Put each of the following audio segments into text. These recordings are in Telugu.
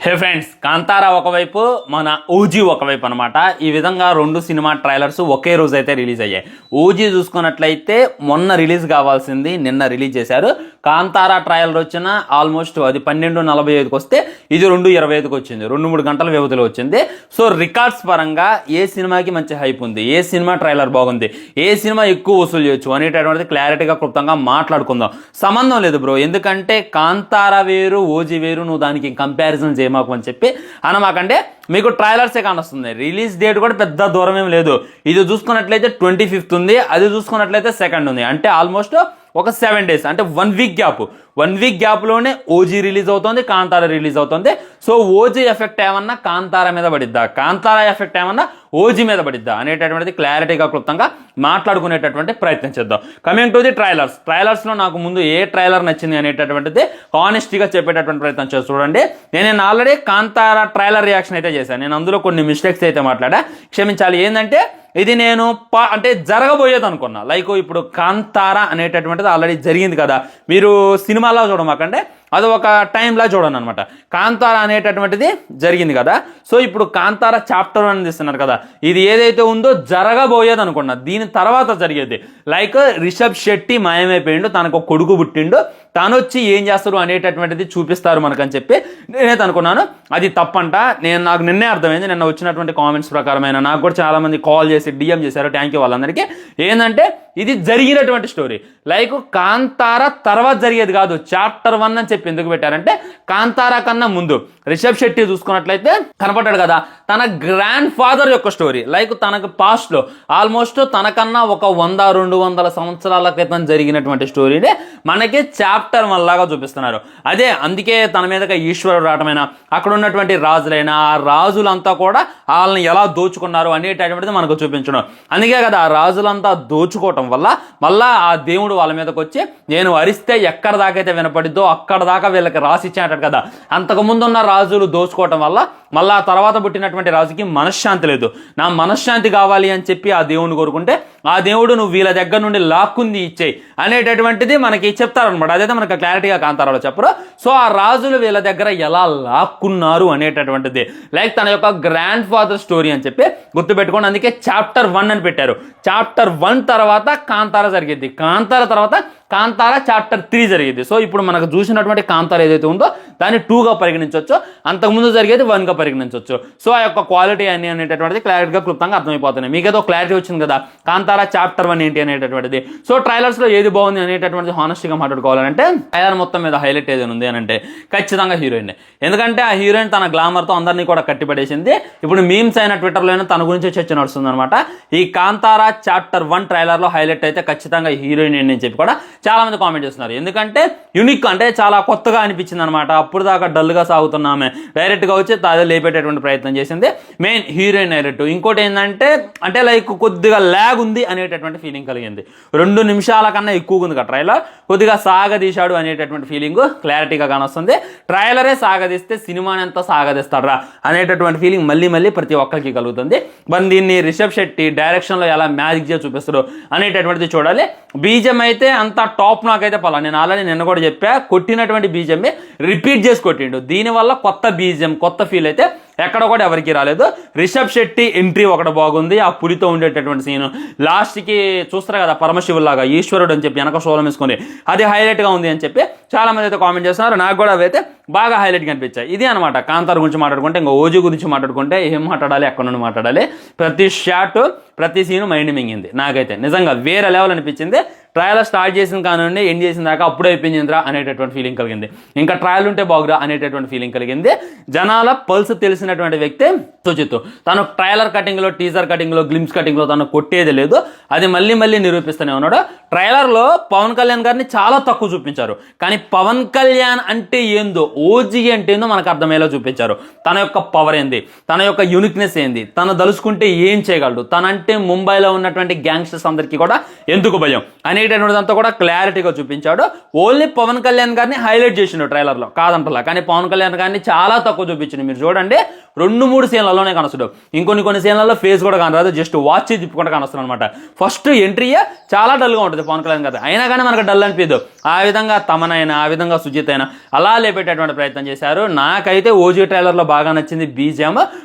హే ఫ్రెండ్స్, కాంతారా ఒకవైపు, మన ఓజీ ఒకవైపు అనమాట. ఈ విధంగా రెండు సినిమా ట్రైలర్స్ ఒకే రోజు అయితే రిలీజ్ అయ్యాయి. ఓజీ చూసుకున్నట్లయితే మొన్న రిలీజ్ కావాల్సింది నిన్న రిలీజ్ చేశారు. కాంతారా ట్రైలర్ వచ్చిన ఆల్మోస్ట్ అది 12:45కి వస్తే ఇది 2:25కి వచ్చింది. 2-3 గంటల వ్యవధిలో వచ్చింది. సో రికార్డ్స్ పరంగా ఏ సినిమాకి మంచి హైప్ ఉంది, ఏ సినిమా ట్రైలర్ బాగుంది, ఏ సినిమా ఎక్కువ వసూలు చేయొచ్చు అనేటటువంటిది క్లారిటీగా క్లుప్తంగా మాట్లాడుకుందాం. సంబంధం లేదు బ్రో, ఎందుకంటే కాంతారా వేరు, ఓజీ వేరు, నువ్వు దానికి కంపారిజన్ చేయమాకు అని చెప్పి అనమాకంటే మీకు ట్రైలర్సే కానొస్తుంది. రిలీజ్ డేట్ కూడా పెద్ద దూరం ఏం లేదు. ఇది చూసుకున్నట్లయితే 25th ఉంది, అది చూసుకున్నట్లయితే 2nd ఉంది. అంటే ఆల్మోస్ట్ ఒక 7 days, అంటే 1 week గ్యాప్. 1 week గ్యాప్లోనే ఓజీ రిలీజ్ అవుతుంది, కాంతారా రిలీజ్ అవుతుంది. సో ఓజీ ఎఫెక్ట్ ఏమన్నా కాంతారా మీద పడిద్దా, కాంతారా ఎఫెక్ట్ ఏమన్నా ఓజీ మీద పడిద్దా అనేటటువంటిది క్లారిటీగా క్లుప్తంగా మాట్లాడుకునేటటువంటి ప్రయత్నం చేద్దాం. కమింగ్ టు ది ట్రైలర్స్లో నాకు ముందు ఏ ట్రైలర్ నచ్చింది అనేటటువంటిది హానెస్టీగా చెప్పేటటువంటి ప్రయత్నం చేసి చూడండి. నేను ఆల్రెడీ కాంతారా ట్రైలర్ రియాక్షన్ అయితే చేశాను. నేను అందులో కొన్ని మిస్టేక్స్ అయితే మాట్లాడా, క్షమించాలి. ఏంటంటే ఇది నేను అంటే జరగబోయేది అనుకున్నా. లైక్ ఇప్పుడు కాంతారా అనేటటువంటిది ఆల్రెడీ జరిగింది కదా, మీరు సినిమాలో చూడమాకంటే అది ఒక టైంలా చూడండి అనమాట. కాంతారా అనేటటువంటిది జరిగింది కదా, సో ఇప్పుడు కాంతారా చాప్టర్ 1 తీస్తున్నారు కదా, ఇది ఏదైతే ఉందో జరగబోయేది అనుకున్నా, దీని తర్వాత జరిగేది. లైక్ రిషబ్ శెట్టి మాయమైపోయిండు, తనకు ఒక కొడుకు పుట్టిండు, తను వచ్చి ఏం చేస్తారు అనేటటువంటిది చూపిస్తారు మనకని చెప్పి నేనైతే అనుకున్నాను. అది తప్పంట. నాకు నిన్నే అర్థమైంది. నిన్న వచ్చినటువంటి కామెంట్స్ ప్రకారమైన నాకు కూడా చాలా మంది కాల్ చేసి డిఎం చేశారు, థ్యాంక్ యూ వాళ్ళందరికీ. ఏంటంటే ఇది జరిగినటువంటి స్టోరీ, లైక్ కాంతారా తర్వాత జరిగేది కాదు, చాప్టర్ 1 అని చెప్పి ఎందుకు పెట్టారంటే కాంతారా కన్నా ముందు రిషబ్ శెట్టి చూసుకున్నట్లయితే కనపడ్డాడు కదా, తన గ్రాండ్ ఫాదర్ యొక్క స్టోరీ. లైక్ తనకు పాస్ట్ లో ఆల్మోస్ట్ తనకన్నా ఒక 100-200 సంవత్సరాల క్రితం జరిగినటువంటి స్టోరీనే మనకి చాప్టర్ 1 లాగా చూపిస్తున్నారు. అదే అందుకే తన మీదగా ఈశ్వరుడు రావటమైనా, అక్కడ ఉన్నటువంటి రాజులైనా ఆ రాజులంతా కూడా వాళ్ళని ఎలా దోచుకున్నారు అనేటటువంటిది మనకు చూపించడం. అందుకే కదా ఆ రాజులంతా దోచుకోవటం వల్ల మళ్ళా ఆ దేవుడు వాళ్ళ మీదకి వచ్చి నేను అరిస్తే ఎక్కడ దాకైతే వినపడిద్దో అక్కడ దాకా వీళ్ళకి రాసి ఇచ్చాడు కదా. అంతకుముందు ఉన్న రాజులు దోచుకోవటం వల్ల మళ్ళా ఆ తర్వాత పుట్టినటువంటి రాజుకి మనశ్శాంతి లేదు. నా మనశ్శాంతి కావాలి అని చెప్పి ఆ దేవుని కోరుకుంటే ఆ దేవుడు నువ్వు వీళ్ళ దగ్గర నుండి లాక్కుంది ఇచ్చేయి అనేటటువంటిది మనకి చెప్తారనమాట. అదైతే మనకు క్లారిటీగా కాంతారాలో చెప్పరు. సో ఆ రాజులు వీళ్ళ దగ్గర ఎలా లాక్కున్నారు అనేటటువంటిది లైక్ తన యొక్క గ్రాండ్ ఫాదర్ స్టోరీ అని చెప్పి గుర్తుపెట్టుకోండి. అందుకే చాప్టర్ 1 అని పెట్టారు. చాప్టర్ 1 తర్వాత కాంతారా జరిగింది, కాంతారా తర్వాత కాంతారా చాప్టర్ 3 జరిగింది. సో ఇప్పుడు మనకు చూసినటువంటి కాంతారా ఏదైతే ఉందో దాన్ని 2గా పరిగణించవచ్చు, అంతకుముందు జరిగేది 1గా పరిగణించవచ్చు. సో ఆ యొక్క క్వాలిటీ అని అనేటటువంటిది క్లారిటీగా క్లుప్తంగా అర్థమైపోతున్నాయి. మీకేదో క్లారిటీ వచ్చింది కదా కాంతారా చాప్టర్ 1 ఏంటి అనేటటువంటిది. సో ట్రైలర్స్ లో ఏది బాగుంది అనేటటువంటిది హానెస్ట్గా మాట్లాడుకోవాలంటే ట్రైలర్ మొత్తం మీద హైలైట్ ఏదైనా ఉంది అని అంటే ఖచ్చితంగా హీరోయిన్. ఎందుకంటే ఆ హీరోయిన్ తన గ్లామర్తో అందరినీ కూడా కట్టిపడేసింది. ఇప్పుడు మీమ్స్ అయిన ట్విట్టర్లో అయినా తన గురించి చర్చ నడుస్తుంది అనమాట. ఈ కాంతారా చాప్టర్ 1 ట్రైలర్ లో హైలైట్ అయితే ఖచ్చితంగా హీరోయిన్ అని చెప్పి కూడా చాలా మంది కామెంట్ చేస్తున్నారు. ఎందుకంటే యూనిక్, అంటే చాలా కొత్తగా అనిపించింది అనమాట. అప్పుడు దాకా డల్గా సాగుతున్నామే డైరెక్ట్ గా వచ్చి తాజా లేపేటటువంటి ప్రయత్నం చేసింది మెయిన్ హీరోయిన్ డైరెక్ట్. ఇంకోటి ఏంటంటే అంటే లైక్ కొద్దిగా ల్యాగ్ ఉంది అనేటటువంటి ఫీలింగ్ కలిగింది. 2 నిమిషాల కన్నా ఎక్కువగా ఉంది కదా ట్రైలర్, కొద్దిగా సాగదీశాడు అనేటటువంటి ఫీలింగ్ క్లారిటీగా కానొస్తుంది. ట్రైలరే సాగదీస్తే సినిమాని ఎంత సాగదీస్తాడరా అనేటటువంటి ఫీలింగ్ మళ్ళీ మళ్ళీ ప్రతి ఒక్కరికి కలుగుతుంది. మరి దీన్ని రిషబ్ శెట్టి డైరెక్షన్ లో ఎలా మ్యాజిక్ చేసి చూపిస్తాడు అనేటటువంటిది చూడాలి. బీజం అయితే అంత టాప్ నాకైతే పలా. నేను ఆల్రెడీ నిన్న కూడా చెప్పా, కొట్టినటువంటి బీజమే రిపీట్ చేసి కొట్టిండు. దీనివల్ల కొత్త బీజం, కొత్త ఫీల్ అయితే ఎక్కడ కూడా ఎవరికి రాలేదు. రిషబ్ శెట్టి ఎంట్రీ ఒకటి బాగుంది, ఆ పులితో ఉండేటటువంటి సీన్ లాస్ట్కి చూస్తారు కదా పరమశివులాగా ఈశ్వరుడు అని చెప్పి వెనక సోలం వేసుకొని అది హైలైట్గా ఉంది అని చెప్పి చాలా మంది అయితే కామెంట్ చేస్తున్నారు. నాకు కూడా అవైతే బాగా హైలైట్గా అనిపించాయి. ఇది అనమాట కాంతార గురించి మాట్లాడుకుంటే. ఇంకా ఓజీ గురించి మాట్లాడుకుంటే ఏం మాట్లాడాలి, ఎక్కడ నుండి మాట్లాడాలి, ప్రతి షాట్ ప్రతి సీను మైండ్ మింగింది. నాకైతే నిజంగా వేరే లెవెల్ అనిపించింది. ట్రయల్ స్టార్ట్ చేసిన కానుండి ఎండ్ చేసిన దాకా అప్పుడే అయిపోయిందిరా అనేటటువంటి ఫీలింగ్ కలిగింది. ఇంకా ట్రయల్ ఉంటే బాగురా అనేటటువంటి ఫీలింగ్ కలిగింది. జనాల పల్స్ తెలిసినటువంటి వ్యక్తి సుజిత్. తను ట్రైలర్ కటింగ్ లో, టీజర్ కటింగ్ లో, గ్లిమ్స్ కటింగ్ లో తను కొట్టేది లేదు. అది మళ్ళీ మళ్ళీ నిరూపిస్తూనే ఉన్నాడు. ట్రైలర్ లో పవన్ కళ్యాణ్ గారిని చాలా తక్కువ చూపించారు, కానీ పవన్ కళ్యాణ్ అంటే ఏందో, ఓజీ అంటే ఏందో మనకు అర్థమయ్యేలా చూపించారు. తన యొక్క పవర్ ఏంది, తన యొక్క యూనిక్నెస్ ఏంది, తను దలుచుకుంటే ఏం చేయగలడు, తనంటే ముంబైలో ఉన్నటువంటి గ్యాంగ్స్టర్స్ అందరికీ కూడా ఎందుకు భయం అనేటటువంటి అనేటటువంటిదంతా కూడా క్లారిటీగా చూపించాడు. ఓన్లీ పవన్ కళ్యాణ్ గారిని హైలైట్ చేసిండు ట్రైలర్లో, కాదంటలా. కానీ పవన్ కళ్యాణ్ గారిని చాలా తక్కువ చూపించింది. మీరు చూడండి 2-3 సీన్లలోనే కనొస్తాడు. కొన్ని సీన్లలో ఫేస్ కూడా కనరాదు, జస్ట్ వాచ్ తిప్పుకుంటూ కనొస్తాడు అనమాట. ఫస్ట్ ఎంట్రీయే చాలా డల్గా ఉంటుంది పవన్ కళ్యాణ్ గారు, అయినా కానీ మనకు డల్ అనిపించదు. ఆ విధంగా తమనైనా, ఆ విధంగా సుజిత్ అయినా అలా లేపేటటువంటి ప్రయత్నం చేశారు. నాకైతే ఓజీ ట్రైలర్లో బాగా నచ్చింది బీజిఎం,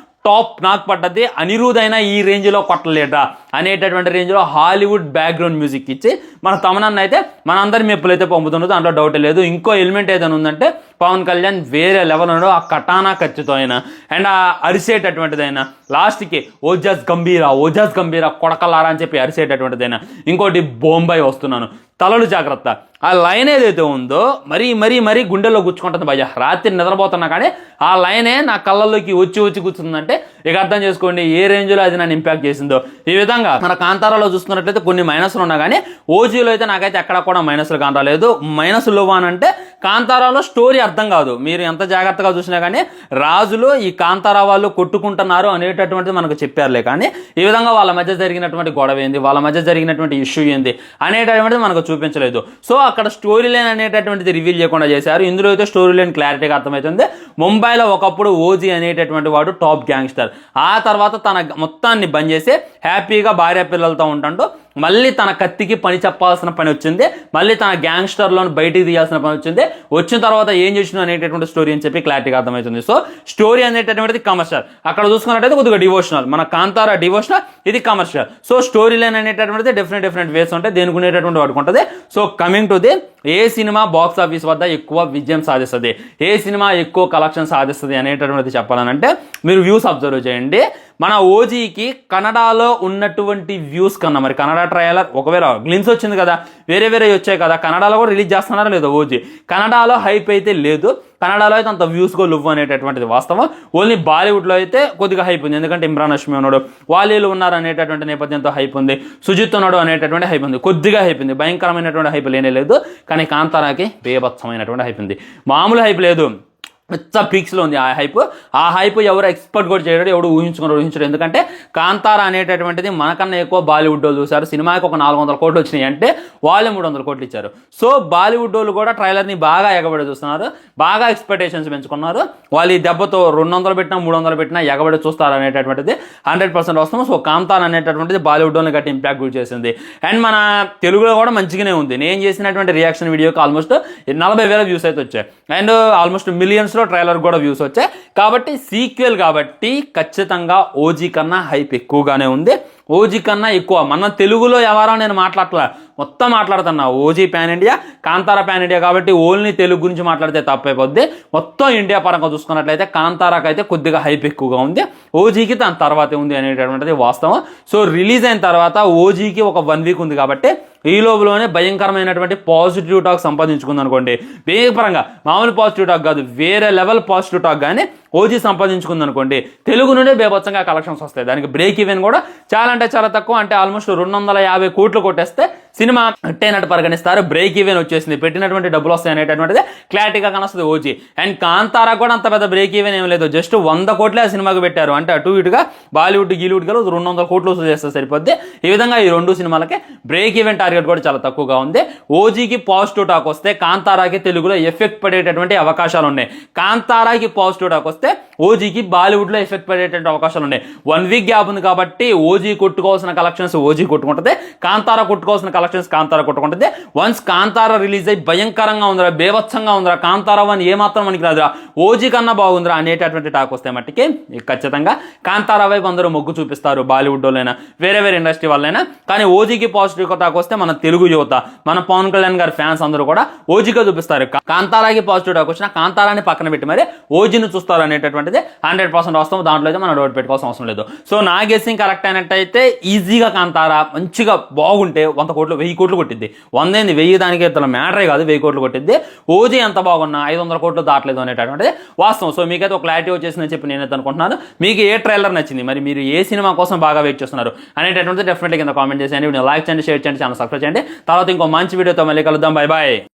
టాప్ నాకు పడ్డది. అనిరుద్ అయినా ఈ రేంజ్లో కొట్టలేట అనేటటువంటి రేంజ్లో హాలీవుడ్ బ్యాక్గ్రౌండ్ మ్యూజిక్ ఇచ్చి మన తమనన్న అయితే మన అందరి మెప్పులైతే పంపుతున్నదో దాంట్లో డౌట్ లేదు. ఇంకో ఎలిమెంట్ ఏదైనా ఉందంటే పవన్ కళ్యాణ్ వేరే లెవెల్ ఉన్నాడు. ఆ కటానా ఖర్చుతో అయినా అండ్ ఆ అరిసేటటువంటిదైనా, లాస్ట్కి ఓజాస్ గంభీరా కొడకలారా అని చెప్పి అరిసేటటువంటిదైనా, ఇంకోటి బొంబాయి వస్తున్నాను తలలు జాగ్రత్త, ఆ లైన్ ఏదైతే ఉందో మరీ గుండెల్లో గుచ్చుకుంటుంది భయ్య. రాత్రి నిద్రపోతున్నా కానీ ఆ లైనే నా కళ్ళల్లోకి వచ్చి కూర్చుందంటే ఇక అర్థం చేసుకోండి ఏ రేంజ్లో అది నన్ను ఇంపాక్ట్ చేసిందో. ఈ విధంగా మన కాంతారాలో చూసుకున్నట్లయితే కొన్ని మైనస్లు ఉన్నా కానీ ఓజీలో అయితే నాకైతే ఎక్కడ కూడా మైనస్లు కానరాలేదు. మైనస్లు అంటే కాంతారాలో స్టోరీ అర్థం కాదు. మీరు ఎంత జాగ్రత్తగా చూసినా కానీ రాజులు ఈ కాంతారా వాళ్ళు కొట్టుకుంటున్నారు అనేటటువంటిది మనకు చెప్పారులే, కానీ ఈ విధంగా వాళ్ళ మధ్య జరిగినటువంటి గొడవ ఏంది, వాళ్ళ మధ్య జరిగినటువంటి ఇష్యూ ఏంది అనేటటువంటిది మనకు చూపించలేదు. సో అక్కడ స్టోరీ లైన్ అనేటటువంటిది రివీల్ చేయకుండా చేశారు. ఇందులో అయితే స్టోరీ లైన్ క్లారిటీగా అర్థమవుతుంది. ముంబైలో ఒకప్పుడు ఓజీ అనేటటువంటి వాడు టాప్ గ్యాంగ్స్టర్, ఆ తర్వాత తన మొత్తాన్ని బంద్ చేసి హ్యాపీగా భార్య పిల్లలతో ఉంటాడు. మళ్ళీ తన కత్తికి పని చెప్పాల్సిన పని వచ్చింది, మళ్ళీ తన గ్యాంగ్స్టర్లను బయటికి తీయాల్సిన పని వచ్చింది. వచ్చిన తర్వాత ఏం చేసిన అనేటటువంటి స్టోరీ అని చెప్పి క్లారిటీగా అర్థమవుతుంది. సో స్టోరీ అనేటటువంటిది కమర్షియల్, అక్కడ చూసుకున్నట్టయితే కొద్దిగా డివోషనల్. మన కాంతారా డివోషనల్, ఇది కమర్షియల్. సో స్టోరీ లైన్ అనేటటువంటిది డిఫరెంట్ వేస్ ఉంటాయి, దేనికి ఉండేటటువంటి వాడుకుంటుంది. సో కమింగ్ టు ది ఏ సినిమా బాక్స్ ఆఫీస్ వద్ద ఎక్కువ విజయం సాధిస్తుంది, ఏ సినిమా ఎక్కువ కలెక్షన్ సాధిస్తుంది అనేటటువంటిది చెప్పాలనంటే మీరు వ్యూస్ అబ్జర్వ్ చేయండి. మన ఓజీకి కన్నడలో ఉన్నటువంటి వ్యూస్ కన్నా మరి కన్నడ ట్రైలర్ ఒకవేళ గ్లిమ్స్ వచ్చింది కదా, వేరే వచ్చాయి కదా, కన్నడలో కూడా రిలీజ్ చేస్తున్నారా లేదా ఓజీ. కన్నడలో హైప్ అయితే లేదు, కన్నడలో అయితే అంత వ్యూస్ గో లువ్వు అనేటటువంటిది వాస్తవం. ఓన్లీ బాలీవుడ్లో అయితే కొద్దిగా హైప్ ఉంది, ఎందుకంటే ఇమ్రాన్ హష్మి ఉన్నాడు, వాలీలు ఉన్నారు అనేటటువంటి నేపథ్యంతో హైప్ ఉంది, సుజిత్ ఉన్నాడు అనేటటువంటి హైప్ ఉంది, కొద్దిగా హైప్ ఉంది. భయంకరమైనటువంటి హైప్ లేనే లేదు. కానీ కాంతారాకి బేభత్సమైనటువంటి హైప్ ఉంది, మామూలు హైప్ లేదు. పీక్స్లో ఉంది ఆ హైప్ ఎవరు ఎక్స్పెక్ట్ కూడా చేయడం, ఎవడు ఊహించడం. ఎందుకంటే కాంతారా అనేటటువంటిది మనకన్నా ఎక్కువ బాలీవుడ్ వాళ్ళు చూశారు. సినిమాకి ఒక 400 కోట్లు వచ్చినాయి అంటే వాళ్ళే 300 కోట్లు ఇచ్చారు. సో బాలీవుడ్ వాళ్ళు కూడా ట్రైలర్ని బాగా ఎగబడి చూస్తున్నారు, బాగా ఎక్స్పెక్టేషన్స్ పెంచుకున్నారు. వాళ్ళు ఈ దెబ్బతో 200 పెట్టినా 300 పెట్టినా ఎగబడి చూస్తారు అనేటటువంటిది 100% వస్తాము. సో కాంతారా అనేటటువంటిది బాలీవుడ్ వాళ్ళని గట్టి ఇంపాక్ట్ గురి చేసింది. అండ్ మన తెలుగులో కూడా మంచిగానే ఉంది. నేను చేసినటువంటి రియాక్షన్ వీడియోకి ఆల్మోస్ట్ 40,000 వ్యూస్ అయితే వచ్చాయి, అండ్ ఆల్మోస్ట్ మిలియన్స్ ట్రైలర్ కూడా వ్యూస్ వచ్చాయి. కాబట్టి సీక్వెల్ కాబట్టి ఖచ్చితంగా ఓజీ కన్నా హైప్ ఎక్కువగానే ఉంది, ఓజీ కన్నా ఎక్కువ. మన తెలుగులో ఎవరో నేను మొత్తం మాట్లాడుతున్నా. OG pan India, Kantara pan India కాబట్టి ఓన్లీ తెలుగు గురించి మాట్లాడితే తప్పైపోద్ది. మొత్తం ఇండియా పరంగా చూసుకున్నట్లయితే కాంతారాకి అయితే కొద్దిగా హైప్ ఎక్కువగా ఉంది, ఓజీకి దాని తర్వాతే ఉంది అనేటటువంటిది వాస్తవం. సో రిలీజ్ అయిన తర్వాత ఓజీకి ఒక 1 వీక్ ఉంది కాబట్టి ఈ లోపులోనే భయంకరమైనటువంటి పాజిటివ్ టాక్ సంపాదించుకుంది అనుకోండి. వేగపరంగా మామూలు పాజిటివ్ టాక్ కాదు, వేరే లెవెల్ పాజిటివ్ టాక్ కానీ ఓజీ సంపాదించుకుంది అనుకోండి, తెలుగు నుండే బేభత్సంగా కలెక్షన్స్ వస్తాయి. దానికి బ్రేక్ ఈవెన్ కూడా చాలా అంటే చాలా తక్కువ, అంటే ఆల్మోస్ట్ 250 కోట్లు కొట్టేస్తే సినిమా హిట్ పరిగణిస్తారు. బ్రేక్ ఈవెన్ వచ్చేసింది, పెట్టినటువంటి డబ్బులు వస్తాయి అనేటటువంటిది క్లారిటీగా కనొస్తుంది ఓజీ. అండ్ కాంతారా కూడా అంత పెద్ద బ్రేక్ ఈవెన్ ఏం లేదు, జస్ట్ 100 కోట్లే ఆ సినిమాకి పెట్టారు. అంటే అటు ఇటుగా బాలీవుడ్ గీలీవుడ్ గల 200 కోట్లు వసూలు చేస్తే సరిపోద్ది. ఈ విధంగా ఈ 2 సినిమాలకి బ్రేక్ ఈవెన్ టార్గెట్ కూడా చాలా తక్కువగా ఉంది. ఓజీకి పాజిటివ్ టాక్ వస్తే కాంతారాకి తెలుగులో ఎఫెక్ట్ పడేటటువంటి అవకాశాలు ఉన్నాయి. కాంతారాకి పాజిటివ్ టాక్ వస్తే ఓజీకి బాలీవుడ్లో ఎఫెక్ట్ పడేటువంటి అవకాశాలు ఉన్నాయి. 1 వీక్ గ్యాప్ ఉంది కాబట్టి ఓజీ కొట్టుకోవాల్సిన కలెక్షన్స్ ఓజీ కొట్టుకుంటుంది, కాంతారా కొట్టుకోవాల్సిన కలెక్షన్స్ కాంతారా కొట్టుకుంటుంది. వన్స్ కాంతారా రిలీజ్ అయ్యి భయంకరంగా ఉందిరా, బేభత్సంగా ఉందిరా, కాంతారా అని ఏమాత్రం మనకి రాదురా, ఓజీ కన్నా బాగుందిరా అనేటటువంటి టాక్ వస్తే మట్టికి ఖచ్చితంగా కాంతారా వైపు అందరూ మొగ్గు చూపిస్తారు, బాలీవుడ్ వాళ్ళైనా వేరే ఇండస్ట్రీ వాళ్ళైనా. కానీ ఓజీకి పాజిటివ్ టాక్ వస్తే మన తెలుగు యువత, మన పవన్ కళ్యాణ్ గారి ఫ్యాన్స్ అందరూ కూడా ఓజీగా చూపిస్తారు. కాంతారాకి పాజిటివ్ టాక్ వచ్చినా కాంతారాని పక్కన పెట్టి మరి ఓజీని చూస్తారు అనేటటువంటిది 100% వస్తాం. దాంట్లో అయితే మనం డౌట్ పెట్టుకోవాల్సిన అవసరం లేదు. సో నా గెస్సింగ్ కరెక్ట్ అయినట్టయితే ఈజీగా కాంతారా మంచిగా బాగుంటే 100 కోట్లు 1000 కోట్లు కొట్టిద్ది. 100 ఏంది 1000 దానికి మ్యాటరే కాదు, 1000 కోట్లు కొట్టిద్ది. ఓజీ ఎంత బాగున్నా 500 కోట్లు దాటలేదు అనేటటువంటిది వాస్తవం. సో మీకైతే ఒక క్లారిటీ వచ్చేసిందని చెప్పి నేనైతే అనుకుంటున్నాను. మీకు ఏ ట్రైలర్ నచ్చింది, మరి మీరు ఏ సినిమా కోసం బాగా వెయిట్ చేస్తున్నారు అనేటటువంటిది డెఫినెట్గా కింద కామెంట్ చేసేయండి. లైక్ చేయండి, షేర్ చేయండి, ఛానల్ సబ్స్క్రైబ్ చేయండి. తర్వాత ఇంకో మంచి వీడియోతో మళ్ళీ కలుద్దాం. Bye bye.